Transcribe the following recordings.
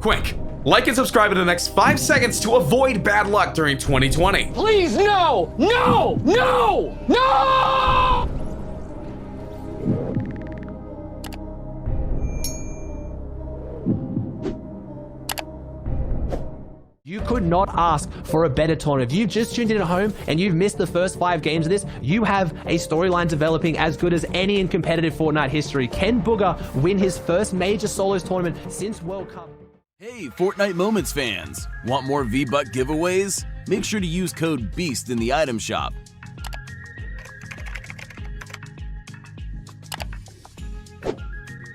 Quick, like and subscribe in the next 5 seconds to avoid bad luck during 2020. Please, no! No! No! No! You could not ask for a better tournament. If you've just tuned in at home and you've missed the first 5 games of this, you have a storyline developing as good as any in competitive Fortnite history. Can Bugha win his first major solos tournament since World Cup? Hey, Fortnite Moments fans! Want more V-Buck giveaways? Make sure to use code BEAST in the item shop.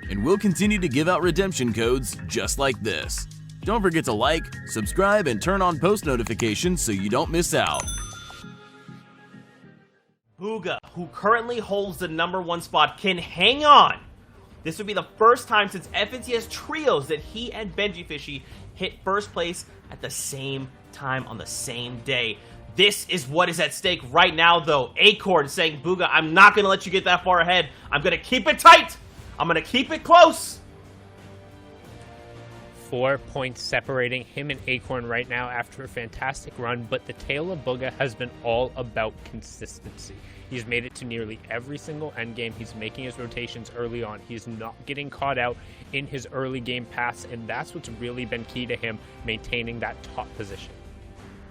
And we'll continue to give out redemption codes just like this. Don't forget to like, subscribe, and turn on post notifications so you don't miss out. Bugha, who currently holds the #1 spot, can hang on. This would be the first time since FNCS Trios that he and Benji Fishy hit first place at the same time on the same day. This is what is at stake right now, though. Acorn saying, Bugha, I'm not going to let you get that far ahead. I'm going to keep it tight. I'm going to keep it close. 4 points separating him and Acorn right now after a fantastic run, but the tale of Bugha has been all about consistency. He's made it to nearly every single endgame. He's making his rotations early on. He's not getting caught out in his early game paths, and that's what's really been key to him maintaining that top position.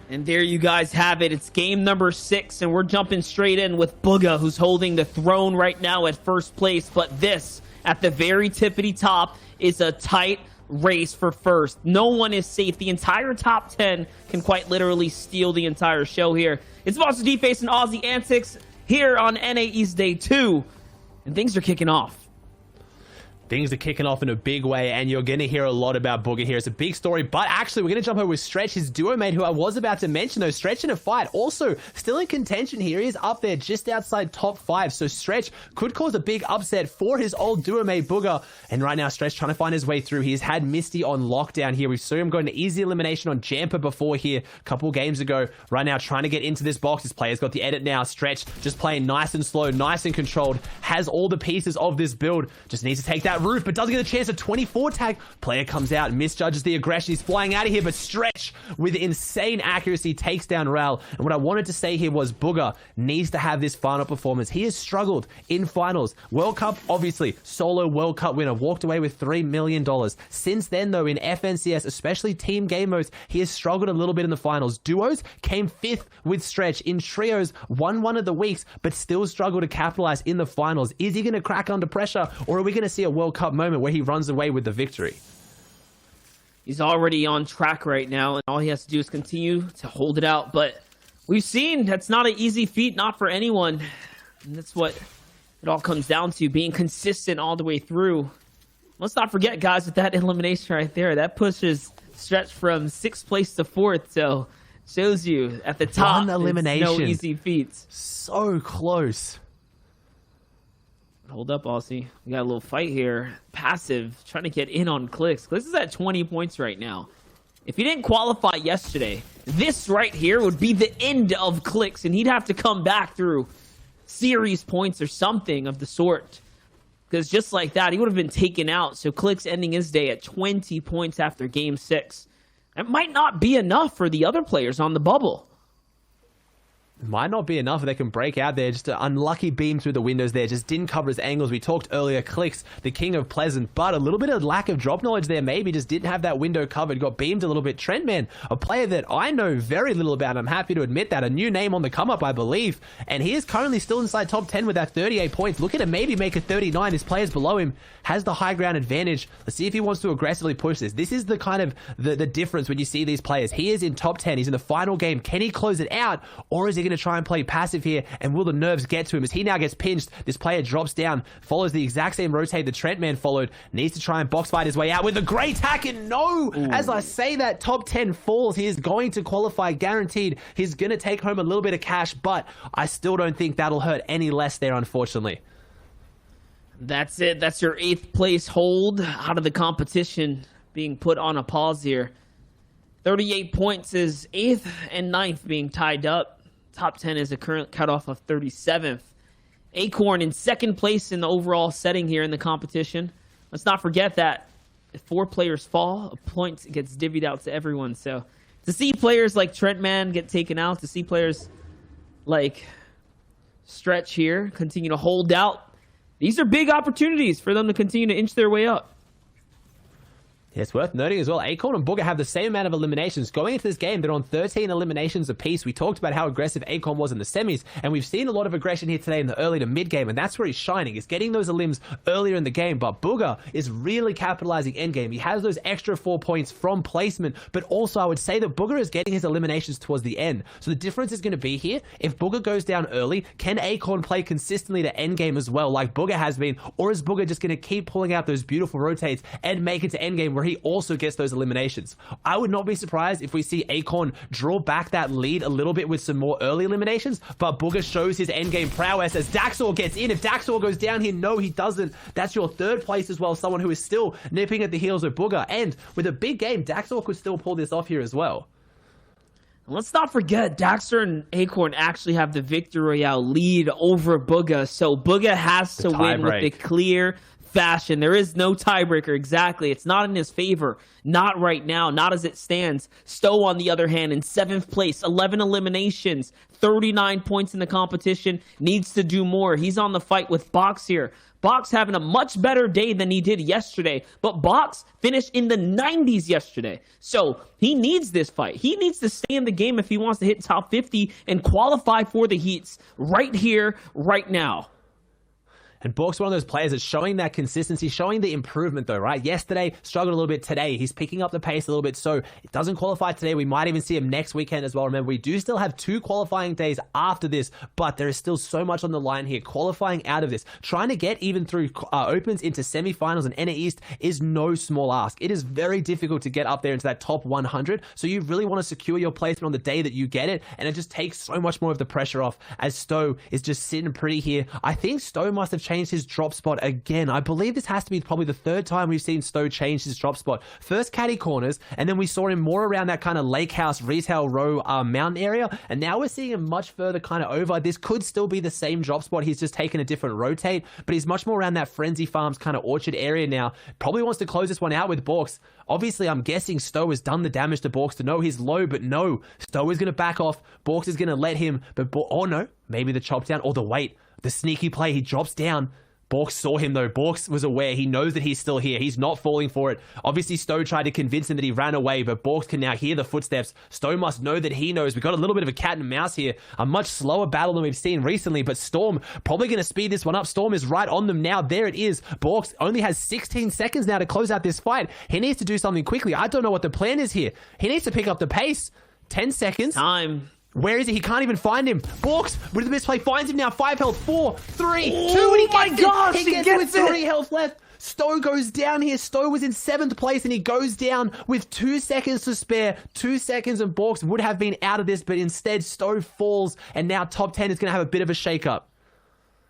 And there you guys have it. It's game number 6, and we're jumping straight in with Bugha, who's holding the throne right now at first place. But this, at the very tippity top, is a tight race for first. No one is safe. The entire top 10 can quite literally steal the entire show here. It's Monster D facing Aussie Antics here on NA East Day 2, and things are kicking off. Things are kicking off in a big way, and you're going to hear a lot about Bugha here. It's a big story, but actually, we're going to jump over with Stretch, his duo mate, who I was about to mention, though. Stretch in a fight. Also, still in contention here. He is up there just outside top 5, so Stretch could cause a big upset for his old duo mate, Bugha. And right now, Stretch trying to find his way through. He's had Misty on lockdown here. We saw him going to easy elimination on Jamper before here a couple games ago. Right now, trying to get into this box. His player's got the edit now. Stretch just playing nice and slow, nice and controlled. Has all the pieces of this build. Just needs to take that roof, but doesn't get a chance. A 24 tag. Player comes out, misjudges the aggression. He's flying out of here, but Stretch with insane accuracy takes down Ral. And what I wanted to say here was Bugha needs to have this final performance. He has struggled in finals. World Cup, obviously, solo World Cup winner. Walked away with $3 million. Since then, though, in FNCS, especially team game modes, he has struggled a little bit in the finals. Duos came 5th with Stretch. In trios, won one of the weeks, but still struggled to capitalize in the finals. Is he going to crack under pressure, or are we going to see a World Cup moment where he runs away with the victory? He's already on track right now, and all he has to do is continue to hold it out. But we've seen that's not an easy feat, not for anyone. And that's what it all comes down to, being consistent all the way through. Let's not forget, guys, with that elimination right there, that pushes Stretch from 6th place to 4th. So shows you at the top, one elimination. It's no easy feats. So close. Hold up, Aussie. We got a little fight here. Passive, trying to get in on Clicks. Clicks is at 20 points right now. If he didn't qualify yesterday, this right here would be the end of Clicks, and he'd have to come back through series points or something of the sort. Because just like that, he would have been taken out. So Clicks ending his day at 20 points after Game 6. It might not be enough for the other players on the bubble. Might not be enough if they can break out there. Just an unlucky beam through the windows there. Just didn't cover his angles. We talked earlier, Clicks, the king of Pleasant, but a little bit of lack of drop knowledge there. Maybe just didn't have that window covered. Got beamed a little bit. Trentman, a player that I know very little about. I'm happy to admit that. A new name on the come up, I believe. And he is currently still inside top 10 with that 38 points. Looking to maybe make a 39. His players below him has the high ground advantage. Let's see if he wants to aggressively push this. This is the kind of the difference when you see these players. He is in top 10. He's in the final game. Can he close it out, or is he going to try and play passive here, and will the nerves get to him as he now gets pinched? This player drops down, follows the exact same rotate the Trentman followed, needs to try and box fight his way out with a great hack, and no! Ooh. As I say that, top 10 falls. He is going to qualify, guaranteed. He's going to take home a little bit of cash, but I still don't think that'll hurt any less there, unfortunately. That's it. That's your 8th place hold out of the competition, being put on a pause here. 38 points is 8th and 9th being tied up. Top 10 is a current cutoff of 37th. Acorn in 2nd place in the overall setting here in the competition. Let's not forget that if 4 players fall, a point gets divvied out to everyone. So to see players like Trentman get taken out, to see players like Stretch here continue to hold out, these are big opportunities for them to continue to inch their way up. Yeah, it's worth noting as well, Acorn and Bugha have the same amount of eliminations. Going into this game, they're on 13 eliminations apiece. We talked about how aggressive Acorn was in the semis, and we've seen a lot of aggression here today in the early to mid game, and that's where he's shining, is getting those elims earlier in the game. But Bugha is really capitalizing end game. He has those extra 4 points from placement, but also I would say that Bugha is getting his eliminations towards the end. So the difference is going to be here, if Bugha goes down early, can Acorn play consistently to end game as well, like Bugha has been, or is Bugha just going to keep pulling out those beautiful rotates and make it to end game where he also gets those eliminations? I would not be surprised if we see Acorn draw back that lead a little bit with some more early eliminations, but Bugha shows his endgame prowess as Daxor gets in. If Daxor goes down here, no, he doesn't. That's your third place as well, someone who is still nipping at the heels of Bugha, and with a big game, Daxor could still pull this off here as well. Let's not forget, Daxter and Acorn actually have the Victory Royale lead over Bugha, so Bugha has to win with a clear fashion. There is no tiebreaker, exactly. It's not in his favor. Not right now, not as it stands. Stowe, on the other hand, in 7th place, 11 eliminations, 39 points in the competition, needs to do more. He's on the fight with Box here. Box having a much better day than he did yesterday, but Box finished in the 90s yesterday. So he needs this fight. He needs to stay in the game if he wants to hit top 50 and qualify for the heats right here, right now. And Bork's one of those players that's showing that consistency, showing the improvement though, right? Yesterday, struggled a little bit. Today, he's picking up the pace a little bit. So it doesn't qualify today. We might even see him next weekend as well. Remember, we do still have 2 qualifying days after this, but there is still so much on the line here. Qualifying out of this, trying to get even through opens into semifinals and NA East is no small ask. It is very difficult to get up there into that top 100. So you really want to secure your placement on the day that you get it. And it just takes so much more of the pressure off as Stowe is just sitting pretty here. I think Stowe must have changed his drop spot again. I believe this has to be probably the 3rd time we've seen Stowe change his drop spot. First caddy corners, and then we saw him more around that kind of lake house, retail row mountain area, and now we're seeing him much further kind of over. This could still be the same drop spot. He's just taken a different rotate, but he's much more around that Frenzy Farms kind of orchard area now. Probably wants to close this one out with Borks. Obviously, I'm guessing Stowe has done the damage to Borks to know he's low, but no, Stowe is going to back off. Borks is going to let him, but oh no, maybe the chop down or the wait. The sneaky play, he drops down. Borks saw him though. Borks was aware. He knows that he's still here. He's not falling for it. Obviously, Stowe tried to convince him that he ran away, but Borks can now hear the footsteps. Stowe must know that he knows. We've got a little bit of a cat and mouse here. A much slower battle than we've seen recently, but Storm probably going to speed this one up. Storm is right on them now. There it is. Borks only has 16 seconds now to close out this fight. He needs to do something quickly. I don't know what the plan is here. He needs to pick up the pace. 10 seconds. Time. Where is he? He can't even find him. Borks with the misplay finds him now. 5 health, 4, 3, 2, Oh and he my gets gosh, it. He gets it with 3 health left. Stowe goes down here. Stowe was in 7th place and he goes down with 2 seconds to spare. 2 seconds and Borks would have been out of this, but instead Stowe falls and now top 10 is going to have a bit of a shake-up.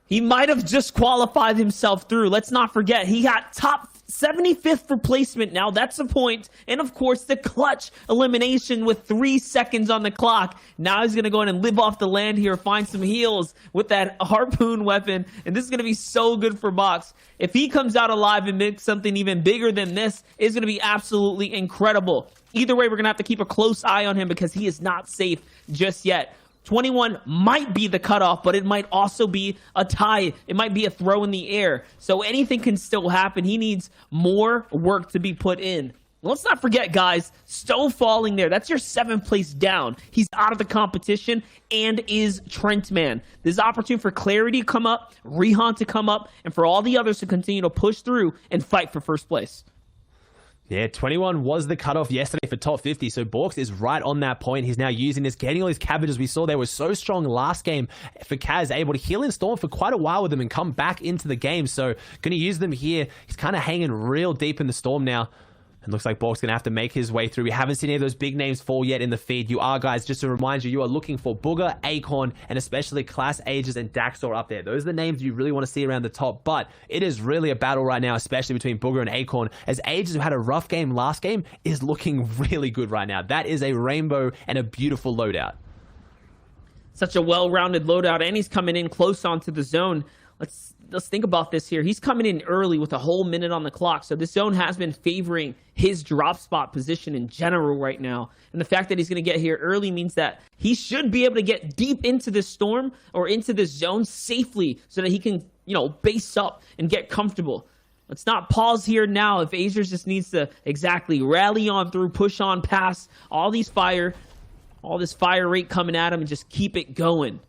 He might have just qualified himself through. Let's not forget, he got top 75th for placement now. That's a point. And of course, the clutch elimination with 3 seconds on the clock. Now he's going to go in and live off the land here, find some heals with that harpoon weapon. And this is going to be so good for Box. If he comes out alive and makes something even bigger than this, it's going to be absolutely incredible. Either way, we're going to have to keep a close eye on him because he is not safe just yet. 21 might be the cutoff, but it might also be a tie. It might be a throw in the air. So anything can still happen. He needs more work to be put in. Let's not forget, guys, Stowe falling there. That's your 7th place down. He's out of the competition and is Trentman. There's opportunity for Clarity to come up, Rehan to come up, and for all the others to continue to push through and fight for first place. Yeah, 21 was the cutoff yesterday for top 50, so Borks is right on that point. He's now using this, getting all his cabbages. We saw they were so strong last game for Kaz, able to heal in Storm for quite a while with them and come back into the game, so going to use them here. He's kind of hanging real deep in the Storm now. And looks like Bork's going to have to make his way through. We haven't seen any of those big names fall yet in the feed. You are, guys, just to remind you, you are looking for Bugha, Acorn, and especially Class Ages and Daxor up there. Those are the names you really want to see around the top. But it is really a battle right now, especially between Bugha and Acorn, as Ages, who had a rough game last game, is looking really good right now. That is a rainbow and a beautiful loadout. Such a well-rounded loadout, and he's coming in close onto the zone. let's think about this here. He's coming in early with a whole minute on the clock. So this zone has been favoring his drop spot position in general right now. And the fact that he's going to get here early means that he should be able to get deep into this storm or into this zone safely so that he can, you know, base up and get comfortable. Let's not pause here now. If Azers just needs to exactly rally on through, push on past all this fire rate coming at him and just keep it going.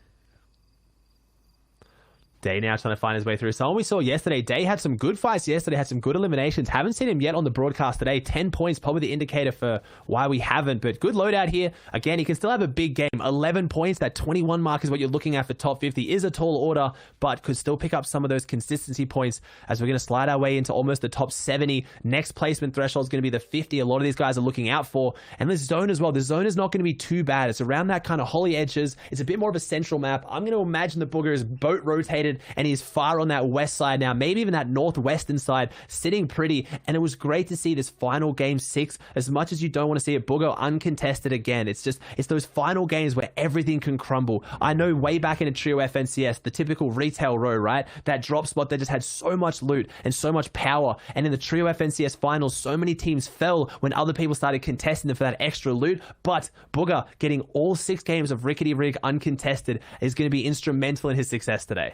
Day now trying to find his way through. Someone we saw yesterday, Day had some good fights yesterday, had some good eliminations. Haven't seen him yet on the broadcast today. 10 points, probably the indicator for why we haven't, but good loadout here. Again, he can still have a big game. 11 points, that 21 mark is what you're looking at for top 50. Is a tall order, but could still pick up some of those consistency points as we're going to slide our way into almost the top 70. Next placement threshold is going to be the 50. A lot of these guys are looking out for. And this zone as well. The zone is not going to be too bad. It's around that kind of holly edges. It's a bit more of a central map. I'm going to imagine the Bugha is boat rotated and he's far on that west side now, maybe even that northwestern side, sitting pretty. And it was great to see this final game 6. As much as you don't want to see it, Bugha uncontested again. It's those final games where everything can crumble. I know way back in a trio FNCS, the typical retail row, right? That drop spot that just had so much loot and so much power. And in the trio FNCS finals, so many teams fell when other people started contesting them for that extra loot. But Bugha getting all 6 games of Rickety Rig uncontested is going to be instrumental in his success today.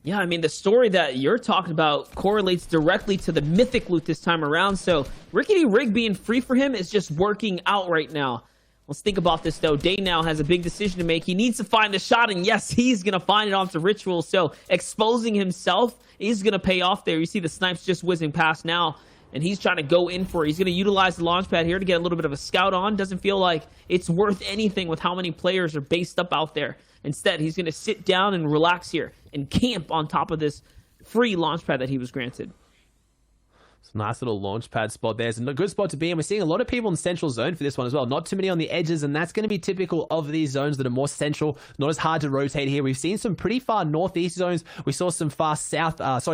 Yeah, I mean, the story that you're talking about correlates directly to the mythic loot this time around. So Rickety Rig being free for him is just working out right now. Let's think about this, though. Day now has a big decision to make. He needs to find a shot, and yes, he's going to find it onto Ritual. So exposing himself is going to pay off there. You see the snipes just whizzing past now, and he's trying to go in for it. He's going to utilize the launch pad here to get a little bit of a scout on. Doesn't feel like it's worth anything with how many players are based up out there. Instead, he's going to sit down and relax here and camp on top of this free launch pad that he was granted. It's a nice little launch pad spot there. It's a good spot to be in. We're seeing a lot of people in central zone for this one as well. Not too many on the edges, and that's going to be typical of these zones that are more central. Not as hard to rotate here. We've seen some pretty far northeast zones. We saw some far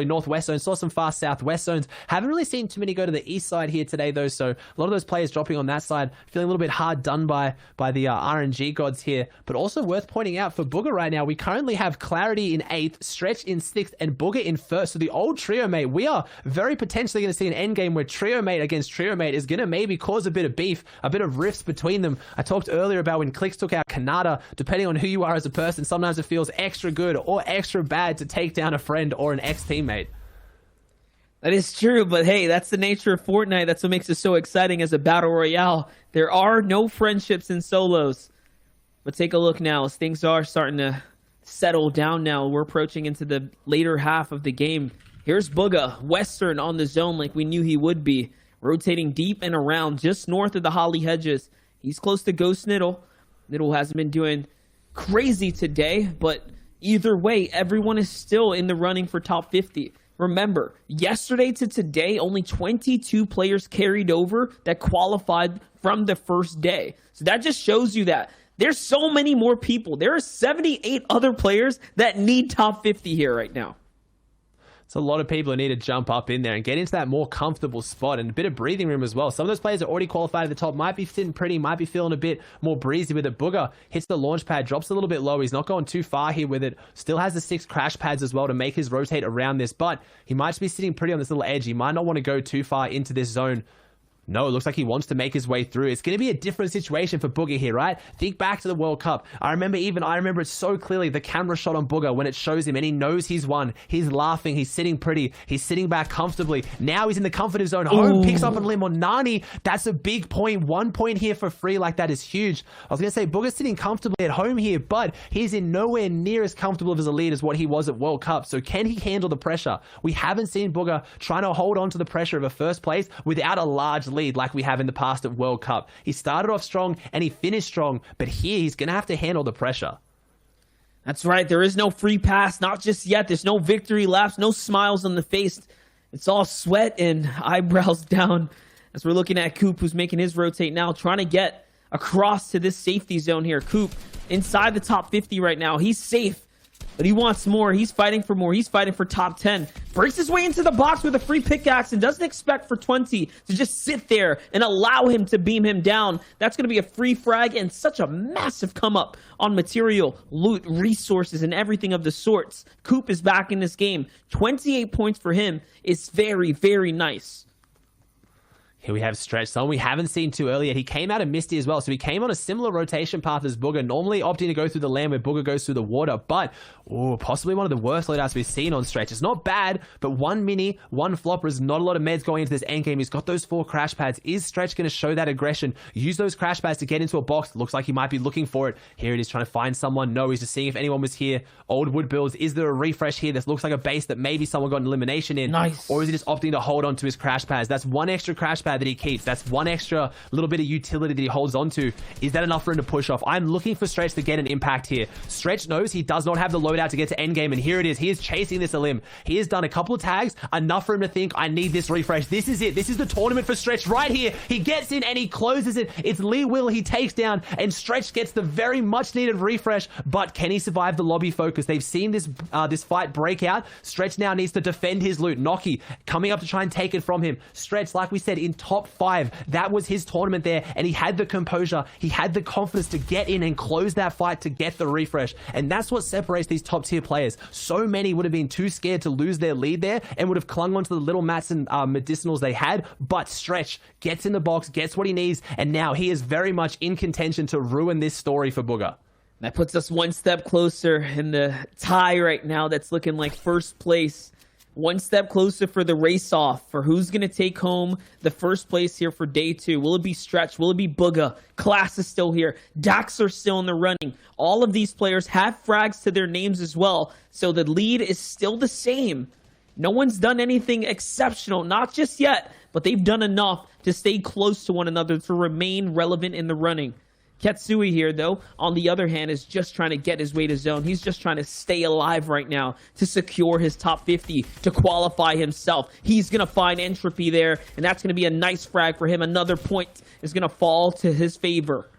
northwest zones. Saw some far southwest zones. Haven't really seen too many go to the east side here today, though. So a lot of those players dropping on that side, feeling a little bit hard done by the RNG gods here. But also worth pointing out for Bugha right now, we currently have Clarity in 8th, Stretch in 6th, and Bugha in 1st. So the old trio mate, we are very potentially going to see an end game where trio mate against trio mate is going to maybe cause a bit of beef, a bit of rifts between them. I talked earlier about when Clix took out Kanata. Depending on who you are as a person, sometimes it feels extra good or extra bad to take down a friend or an ex-teammate. That is true, but hey, that's the nature of Fortnite. That's what makes it so exciting as a battle royale. There are no friendships in solos. But take a look now as things are starting to settle down now. We're approaching into the later half of the game. Here's Bugha, Western on the zone like we knew he would be. Rotating deep and around just north of the Holly Hedges. He's close to Ghost Niddle. Niddle hasn't been doing crazy today, but either way, everyone is still in the running for top 50. Remember, yesterday to today, only 22 players carried over that qualified from the first day. So that just shows you that there's so many more people. There are 78 other players that need top 50 here right now. It's a lot of people who need to jump up in there and get into that more comfortable spot and a bit of breathing room as well. Some of those players that are already qualified at the top might be sitting pretty, might be feeling a bit more breezy with it. Bugha hits the launch pad, drops a little bit low. He's not going too far here with it. Still has the 6 crash pads as well to make his rotate around this, but he might just be sitting pretty on this little edge. He might not want to go too far into this zone. No, it looks like he wants to make his way through. It's going to be a different situation for Bugha here, right? Think back to the World Cup. I remember it so clearly, the camera shot on Bugha when it shows him and he knows he's won. He's laughing. He's sitting pretty. He's sitting back comfortably. Now he's in the comfort zone. Home picks up a limb on Nani. That's a big point. 1 point here for free like that is huge. I was going to say Bugha's sitting comfortably at home here, but he's in nowhere near as comfortable as a lead as what he was at World Cup. So can he handle the pressure? We haven't seen Bugha trying to hold on to the pressure of a first place without a large lead like we have in the past at World Cup. He started off strong and he finished strong, but here he's going to have to handle the pressure. That's right. There is no free pass, not just yet. There's no victory laps, no smiles on the face. It's all sweat and eyebrows down as we're looking at Coop, who's making his rotate now, trying to get across to this safety zone here. Coop inside the top 50 right now. He's safe. But he wants more. He's fighting for more. He's fighting for top 10. Breaks his way into the box with a free pickaxe and doesn't expect for 20 to just sit there and allow him to beam him down. That's going to be a free frag and such a massive come up on material, loot, resources, and everything of the sorts. Coop is back in this game. 28 points for him is very, very nice. Here we have Stretch, someone we haven't seen too earlier. He came out of Misty as well, so he came on a similar rotation path as Bugha, normally opting to go through the land where Bugha goes through the water, but possibly one of the worst loadouts we've seen on Stretch. It's not bad, but one mini, one flopper is not a lot of meds going into this endgame. He's got those 4 crash pads. Is Stretch going to show that aggression? Use those crash pads to get into a box. Looks like he might be looking for it. Here it is, trying to find someone. No, he's just seeing if anyone was here. Old wood builds. Is there a refresh here? This looks like a base that maybe someone got an elimination in. Nice. Or is he just opting to hold on to his crash pads? That's one extra crash pad that he keeps. That's one extra little bit of utility that he holds on to. Is that enough for him to push off? I'm looking for Stretch to get an impact here. Stretch knows he does not have the loadout to get to endgame, and here it is. He is chasing this elim. He has done a couple of tags, enough for him to think, I need this refresh. This is it. This is the tournament for Stretch right here. He gets in and he closes it. It's Lee Will he takes down, and Stretch gets the very much needed refresh, but can he survive the lobby focus? They've seen this fight break out. Stretch now needs to defend his loot. Noki coming up to try and take it from him. Stretch, like we said, in top 5. That was his tournament there, and he had the composure. He had the confidence to get in and close that fight to get the refresh, and that's what separates these top tier players. So many would have been too scared to lose their lead there and would have clung onto the little mats and medicinals they had, but Stretch gets in the box, gets what he needs, and now he is very much in contention to ruin this story for Bugha. That puts us one step closer in the tie right now. That's looking like first place. One step closer for the race off for who's going to take home the first place here for day 2. Will it be Stretch? Will it be Bugha? Class is still here. Dax are still in the running. All of these players have frags to their names as well, so the lead is still the same. No one's done anything exceptional, not just yet, but they've done enough to stay close to one another to remain relevant in the running. Ketsui here, though, on the other hand, is just trying to get his way to zone. He's just trying to stay alive right now to secure his top 50, to qualify himself. He's going to find Entropy there, and that's going to be a nice frag for him. Another point is going to fall to his favor.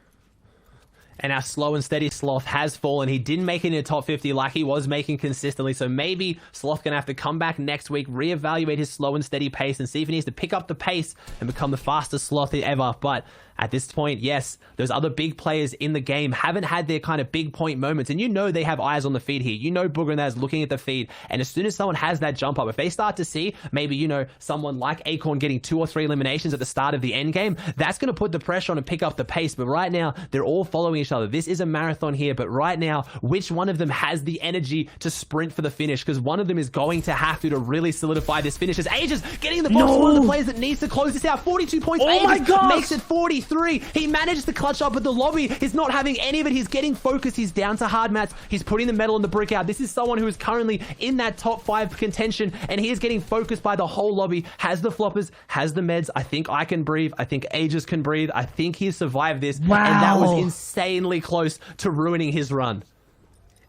And our slow and steady Sloth has fallen. He didn't make it in the top 50 like he was making consistently. So maybe Sloth going to have to come back next week, reevaluate his slow and steady pace, and see if he needs to pick up the pace and become the fastest Sloth ever. But at this point, yes, those other big players in the game haven't had their kind of big point moments. And you know they have eyes on the feed here. You know Bugha and that is looking at the feed. And as soon as someone has that jump up, if they start to see maybe, you know, someone like Acorn getting 2 or 3 eliminations at the start of the end game, that's going to put the pressure on and pick up the pace. But right now, they're all following each other. This is a marathon here. But right now, which one of them has the energy to sprint for the finish? Because one of them is going to have to really solidify this finish. As Aegis getting in the box, one of the players that needs to close this out. 42 points. Oh Aegis my gosh! makes it 43. He managed to clutch up, but the lobby is not having any of it. He's getting focused. He's down to hard mats. He's putting the metal and the brick out. This is someone who is currently in that top 5 contention, and he is getting focused by the whole lobby. Has the floppers, has the meds. I think I can breathe. I think Aegis can breathe. I think he survived this. Wow. And that was insanely close to ruining his run.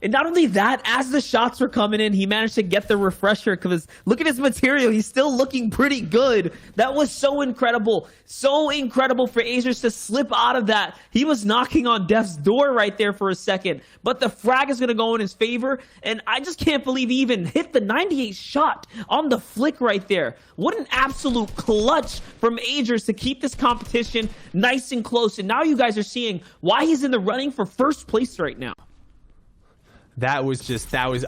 And not only that, as the shots were coming in, he managed to get the refresher because look at his material. He's still looking pretty good. That was so incredible. So incredible for Aegis to slip out of that. He was knocking on death's door right there for a second. But the frag is going to go in his favor. And I just can't believe he even hit the 98 shot on the flick right there. What an absolute clutch from Aegis to keep this competition nice and close. And now you guys are seeing why he's in the running for first place right now. That was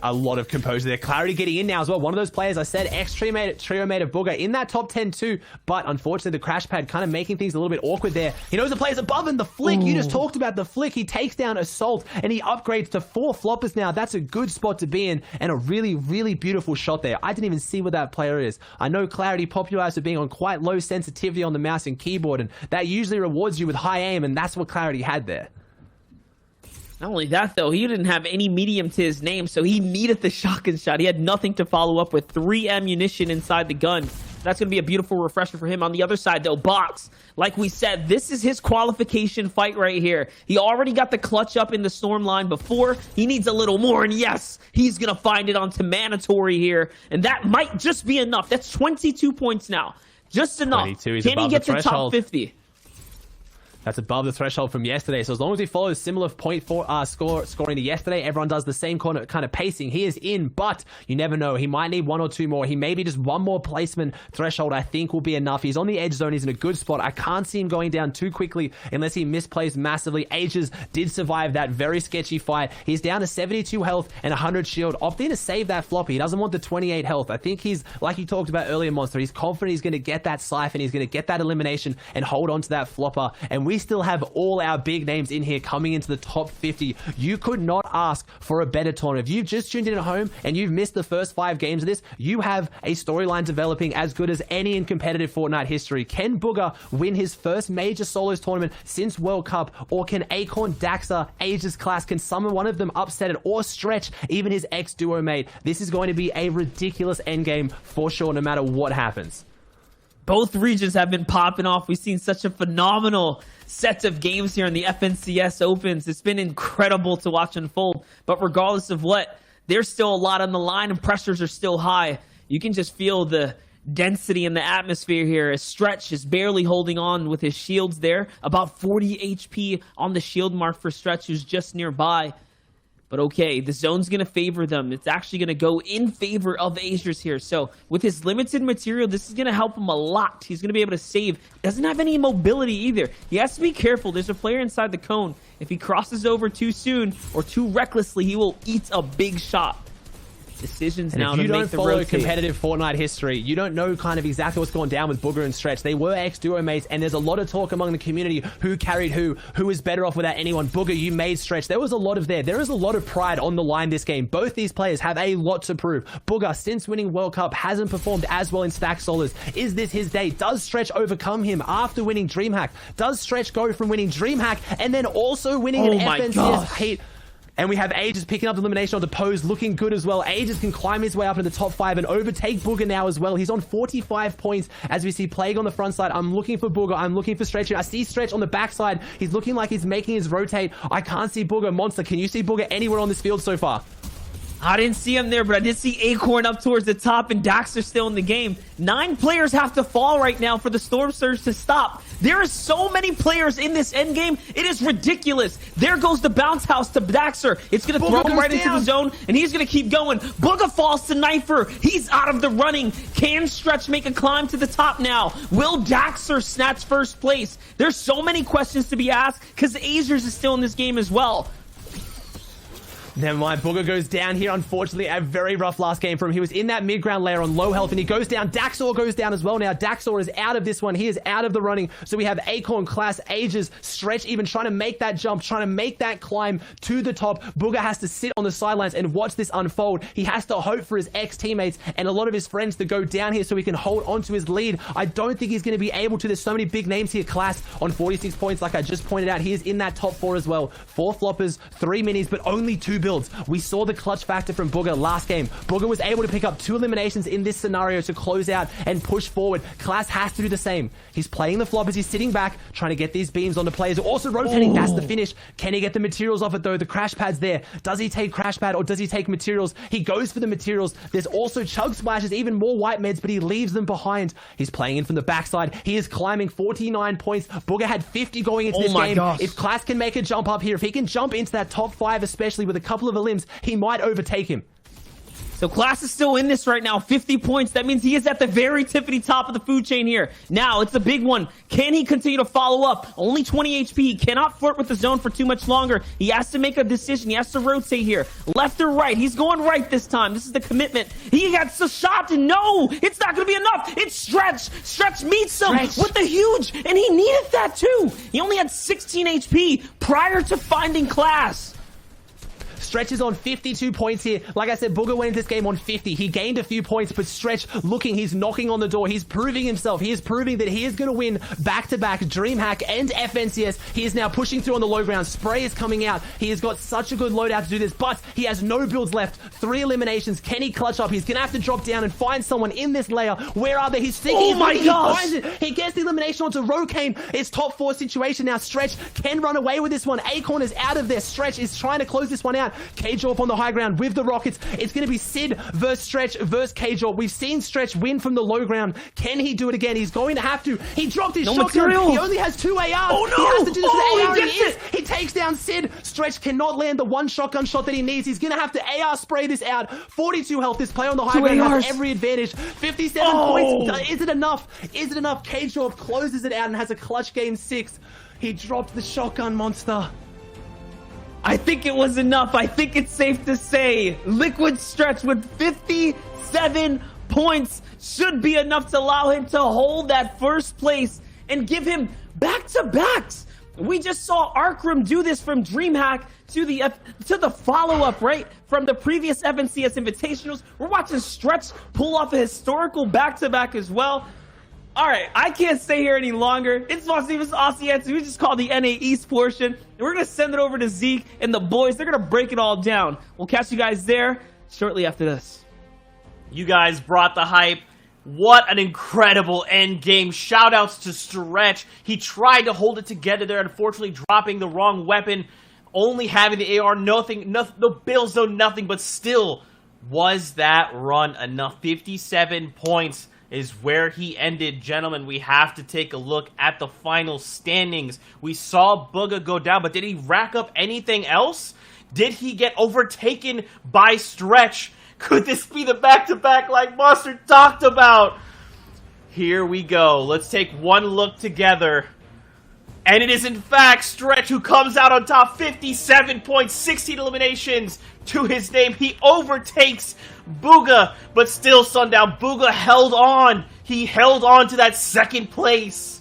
a lot of composure there. Clarity getting in now as well. One of those players, I said, trio mate of Bugha in that top 10 too. But unfortunately, the crash pad kind of making things a little bit awkward there. He knows the players above him. The flick, you just talked about the flick. He takes down Assault and he upgrades to 4 floppers now. That's a good spot to be in and a really, really beautiful shot there. I didn't even see what that player is. I know Clarity popularized for being on quite low sensitivity on the mouse and keyboard, and that usually rewards you with high aim, and that's what Clarity had there. Not only that, though, he didn't have any medium to his name, so he needed the shotgun shot. He had nothing to follow up with. 3 ammunition inside the gun. That's going to be a beautiful refresher for him. On the other side, though, Box, like we said, this is his qualification fight right here. He already got the clutch up in the storm line before. He needs a little more, and yes, he's going to find it onto Mandatory here, and that might just be enough. That's 22 points now. Just enough. Can he get to top 50? That's above the threshold from yesterday. So as long as he follows similar point for scoring to yesterday, everyone does the same kind of pacing. He is in, but you never know. He might need 1 or 2 more. He maybe just 1 more placement threshold, I think, will be enough. He's on the edge zone. He's in a good spot. I can't see him going down too quickly unless he misplays massively. Ages did survive that very sketchy fight. He's down to 72 health and 100 shield. Opting to save that floppy. He doesn't want the 28 health. I think he's, like you talked about earlier, Monster, he's confident he's going to get that siphon. He's going to get that elimination and hold on to that flopper. And we still have all our big names in here coming into the top 50. You could not ask for a better tournament. If you've just tuned in at home and you've missed the first 5 games of this, you have a storyline developing as good as any in competitive Fortnite history. Can Bugha win his first major solos tournament since World Cup? Or can Acorn, Daxter, Aegis Class, can someone, one of them upset it or stretch even his ex-duo mate? This is going to be a ridiculous endgame for sure, no matter what happens. Both regions have been popping off. We've seen such a phenomenal set of games here in the FNCS Opens. It's been incredible to watch unfold. But regardless of what, there's still a lot on the line and pressures are still high. You can just feel the density in the atmosphere here as Stretch is barely holding on with his shields there. About 40 HP on the shield mark for Stretch, who's just nearby. But okay, the zone's going to favor them. It's actually going to go in favor of Azers here. So with his limited material, this is going to help him a lot. He's going to be able to save. He doesn't have any mobility either. He has to be careful. There's a player inside the cone. If he crosses over too soon or too recklessly, he will eat a big shot. Decisions now to make the rotate. If you don't follow competitive Fortnite history, you don't know kind of exactly what's going down with Bugha and Stretch. They were ex-duo mates, and there's a lot of talk among the community who carried who is better off without anyone. Bugha, you made Stretch. There was a lot of there is a lot of pride on the line this game. Both these players have a lot to prove. Bugha, since winning World Cup, hasn't performed as well in stack solos. Is this his day? Does Stretch overcome him after winning DreamHack? Does Stretch go from winning DreamHack and then also winning an FNCS Heat? And we have Aegis picking up the elimination on the pose, looking good as well. Aegis can climb his way up into the top 5 and overtake Bugha now as well. He's on 45 points as we see Plague on the front side. I'm looking for Bugha. I'm looking for Stretch. I see Stretch on the back side. He's looking like he's making his rotate. I can't see Bugha. Monster, can you see Bugha anywhere on this field so far? I didn't see him there, but I did see Acorn up towards the top, and Daxter still in the game. 9 players have to fall right now for the Storm Surge to stop. There are so many players in this endgame. It is ridiculous. There goes the bounce house to Daxter. It's going to throw him right into the zone, and he's going to keep going. Bugha falls to Knifer. He's out of the running. Can Stretch make a climb to the top now? Will Daxter snatch first place? There's so many questions to be asked because Azers is still in this game as well. Never mind, Bugha goes down here, unfortunately. A very rough last game for him. He was in that mid-ground layer on low health, and he goes down. Daxter goes down as well now. Daxter is out of this one. He is out of the running. So we have Acorn, Class, Aegis, Stretch even trying to make that jump, trying to make that climb to the top. Bugha has to sit on the sidelines and watch this unfold. He has to hope for his ex-teammates and a lot of his friends to go down here so he can hold on to his lead. I don't think he's going to be able to. There's so many big names here. Class on 46 points, like I just pointed out. He is in that top 4 as well. 4 floppers, 3 minis, but only 2 builds. We saw the clutch factor from Bugha last game. Bugha was able to pick up 2 eliminations in this scenario to close out and push forward. Class has to do the same. He's playing the floppers. He's sitting back, trying to get these beams on the players. Also rotating. That's the finish. Can he get the materials off it though? The crash pad's there. Does he take crash pad or does he take materials? He goes for the materials. There's also chug splashes, even more white meds, but he leaves them behind. He's playing in from the backside. He is climbing 49 points. Bugha had 50 going into this game. Gosh. If Class can make a jump up here, if he can jump into that top 5, especially with a couple of elims, he might overtake him. So Class is still in this right now, 50 points. That means he is at the very tippity top of the food chain here. Now, it's a big one. Can he continue to follow up? Only 20 HP. He cannot flirt with the zone for too much longer. He has to make a decision. He has to rotate here. Left or right? He's going right this time. This is the commitment. He gets a shot, and no! It's not going to be enough! It's Stretch! Stretch meets him with the huge, and he needed that too! He only had 16 HP prior to finding Class. Stretch is on 52 points here. Like I said, Bugha went into this game on 50. He gained a few points, but Stretch looking, he's knocking on the door. He's proving himself. He is proving that he is going to win back-to-back DreamHack and FNCS. He is now pushing through on the low ground. Spray is coming out. He has got such a good loadout to do this, but he has no builds left. 3 eliminations. Can he clutch up? He's going to have to drop down and find someone in this layer. Where are they? He's thinking. Oh my gosh! He finds it. He gets the elimination onto Rokane. It's top 4 situation now. Stretch can run away with this one. Acorn is out of there. Stretch is trying to close this one out. K-Jorp on the high ground with the rockets. It's going to be Sid versus Stretch versus K-Jorp. We've seen Stretch win from the low ground. Can he do it again? He's going to have to. He dropped his shotgun. materials. He only has 2 ARs. Oh, no. He has to do this with AR. He He gets is. He takes down Sid. Stretch cannot land the 1 shotgun shot that he needs. He's going to have to AR spray this out. 42 health. This player on the high ground ARs. has every advantage. 57 points. Is it enough? Is it enough? K-Jorp closes it out and has a clutch game 6. He dropped the shotgun monster. I think it was enough. I think it's safe to say Liquid Stretch with 57 points should be enough to allow him to hold that first place and give him back-to-backs. We just saw Arkram do this from DreamHack to the follow-up, right? From the previous FNCS Invitationals. We're watching Stretch pull off a historical back-to-back as well. All right, I can't stay here any longer. It's Vosivas Ossiets. We just call the NA East portion. And we're going to send it over to Zeke and the boys. They're going to break it all down. We'll catch you guys there shortly after this. You guys brought the hype. What an incredible end game. Shoutouts to Stretch. He tried to hold it together there, unfortunately dropping the wrong weapon. Only having the AR, no bills, no nothing, but still, was that run enough? 57 points is where he ended. Gentlemen, we have to take a look at the final standings. We saw Bugha go down, but did he rack up anything else? Did he get overtaken by Stretch? Could this be the back-to-back like Monster talked about? Here we go. Let's take one look together. And it is in fact Stretch who comes out on top. 57 points, 16 eliminations to his name. He overtakes Bugha, but still, Sundown, Bugha held on. He held on to that second place.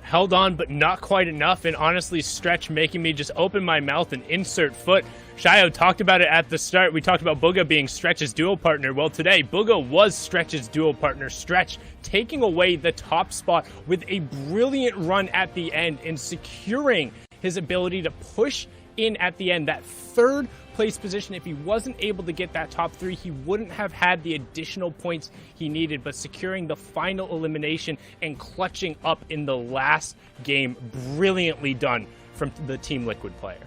Held on, but not quite enough, and honestly, Stretch making me just open my mouth and insert foot. Shio talked about it at the start. We talked about Bugha being Stretch's duo partner. Well, today, Bugha was Stretch's duo partner. Stretch taking away the top spot with a brilliant run at the end and securing his ability to push in at the end. That third place position, if he wasn't able to get that top 3, he wouldn't have had the additional points he needed, but securing the final elimination and clutching up in the last game, brilliantly done from the Team Liquid player.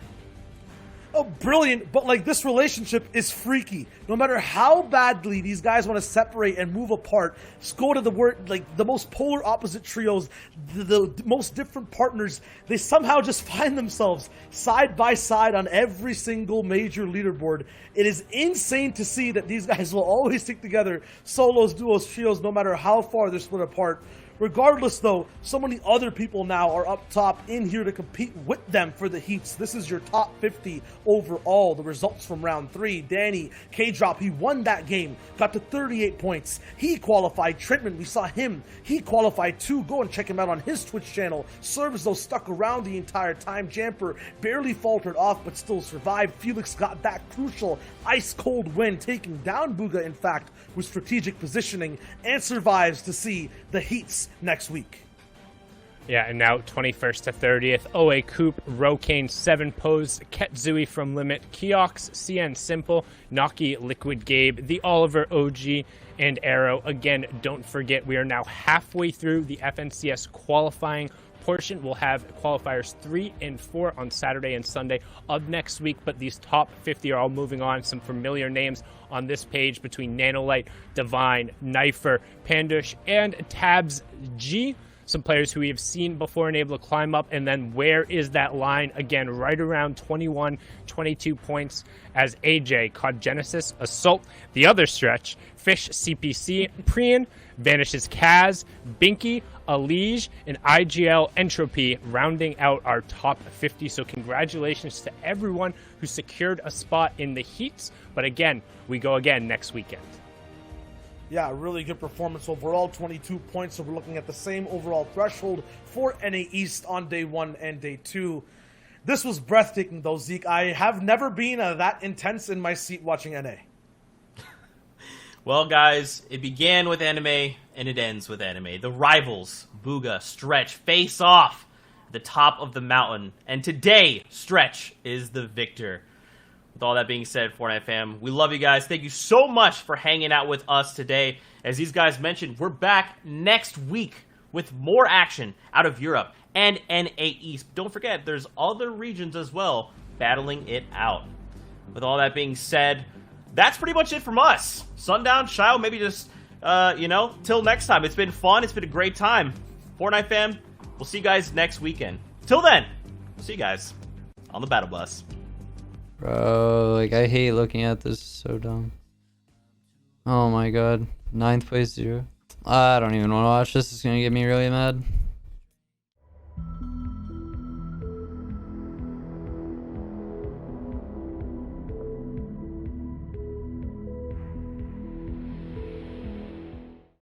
Oh, brilliant, but like this relationship is freaky. No matter how badly these guys want to separate and move apart, just go to the most polar opposite trios, the most different partners, they somehow just find themselves side by side on every single major leaderboard. It is insane to see that these guys will always stick together, solos, duos, trios, no matter how far they're split apart. Regardless, though, so many other people now are up top in here to compete with them for the heats. This is your top 50 overall. The results from round 3. Danny, K-Drop, he won that game. Got to 38 points. He qualified. Trentman, we saw him. He qualified too. Go and check him out on his Twitch channel. Serves, though, stuck around the entire time. Jamper barely faltered off, but still survived. Felix got that crucial ice-cold win, taking down Bugha, in fact, with strategic positioning, and survives to see the heats next week. Yeah, and now 21st to 30th, OA Coop, Rokane, 7 Pose, Ketzui from Limit, Kiox, CN Simple, Naki, Liquid Gabe, the Oliver OG, and Arrow. Again, don't forget, we are now halfway through the FNCS qualifying portion. We'll have qualifiers 3 and 4 on Saturday and Sunday of next week, but these top 50 are all moving on. Some familiar names on this page between Nanolite, Divine, Knifer, Pandush, and Tabs G. Some players who we have seen before and able to climb up. And then where is that line? Again, right around 21, 22 points as AJ, COD Genesis, Assault, the other Stretch, Fish, CPC, Prian, Vanishes Kaz, Binky, Alige, and IGL Entropy rounding out our top 50. So congratulations to everyone who secured a spot in the heats. But again, we go again next weekend. Yeah, really good performance overall, 22 points, so we're looking at the same overall threshold for NA East on day 1 and day 2. This was breathtaking though, Zeke. I have never been that intense in my seat watching NA. Well, guys, it began with anime, and it ends with anime. The rivals, Bugha, Stretch, face off at the top of the mountain. And today, Stretch is the victor. With all that being said, Fortnite fam, we love you guys. Thank you so much for hanging out with us today. As these guys mentioned, we're back next week with more action out of Europe and NA East. Don't forget, there's other regions as well battling it out. with all that being said, that's pretty much it from us. Sundown, Shio, maybe just, you know, till next time. It's been fun. It's been a great time. Fortnite fam, we'll see you guys next weekend. Till then, see you guys on the battle bus. Bro, like, I hate looking at this. So dumb. Oh my god. 9th place 0. I don't even want to watch this. It's gonna get me really mad.